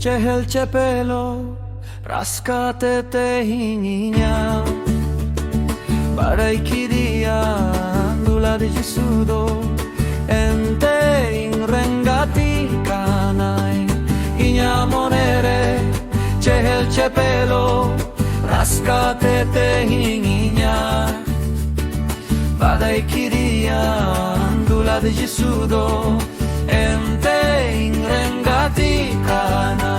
Chehel chepelo, rascate te hinya. Barai kiria, dula de Jesudo, ente inrengati kanai. Inya monere, chehel chepelo, rascate te hinya. Barai kiria, dula de Jesudo, ente inrengati kanai.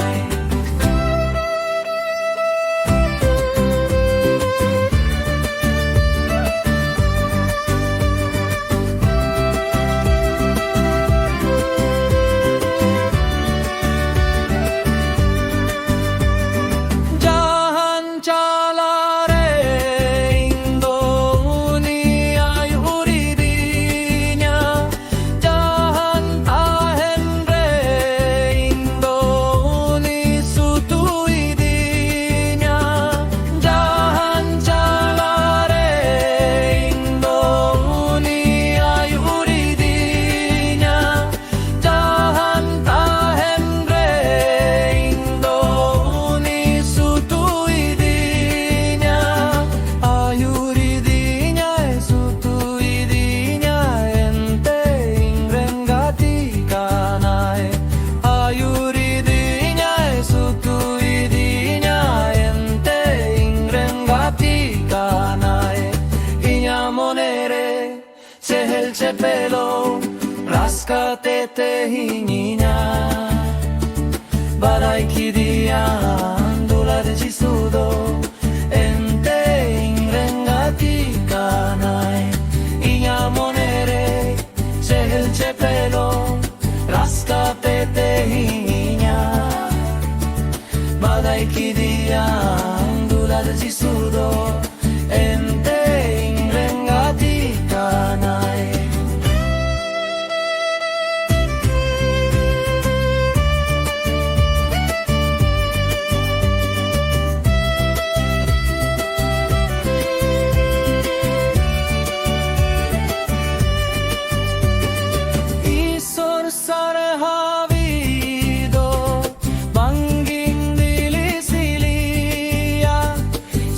Chehel chepelo, rascate te hinya. Barai kiria, dula de Jesudo, ente inrengati kanai. Inya monere, chehel chepelo, rascate te hinya. Barai kiria, dula de Jesudo, ente inrengati kanai. Isor sare havido, banging dilisilia,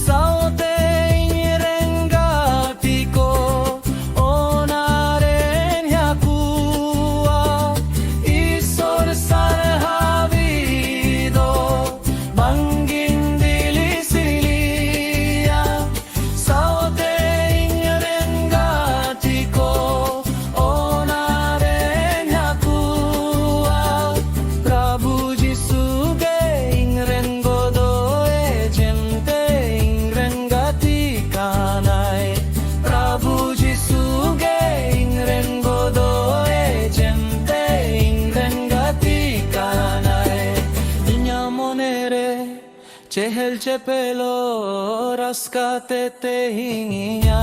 saute inrengatiko, onaren yakua. Isor sare havido, banging dilisilia, saute inrengatiko, onaren yakua. Prabhu Jisuge ingrengodo e gente ingrengati kanai. Prabhu Jisuge ingrengodo e gente ingrengati kanai. Inya monere, chehel chepelo, rascate te hinya.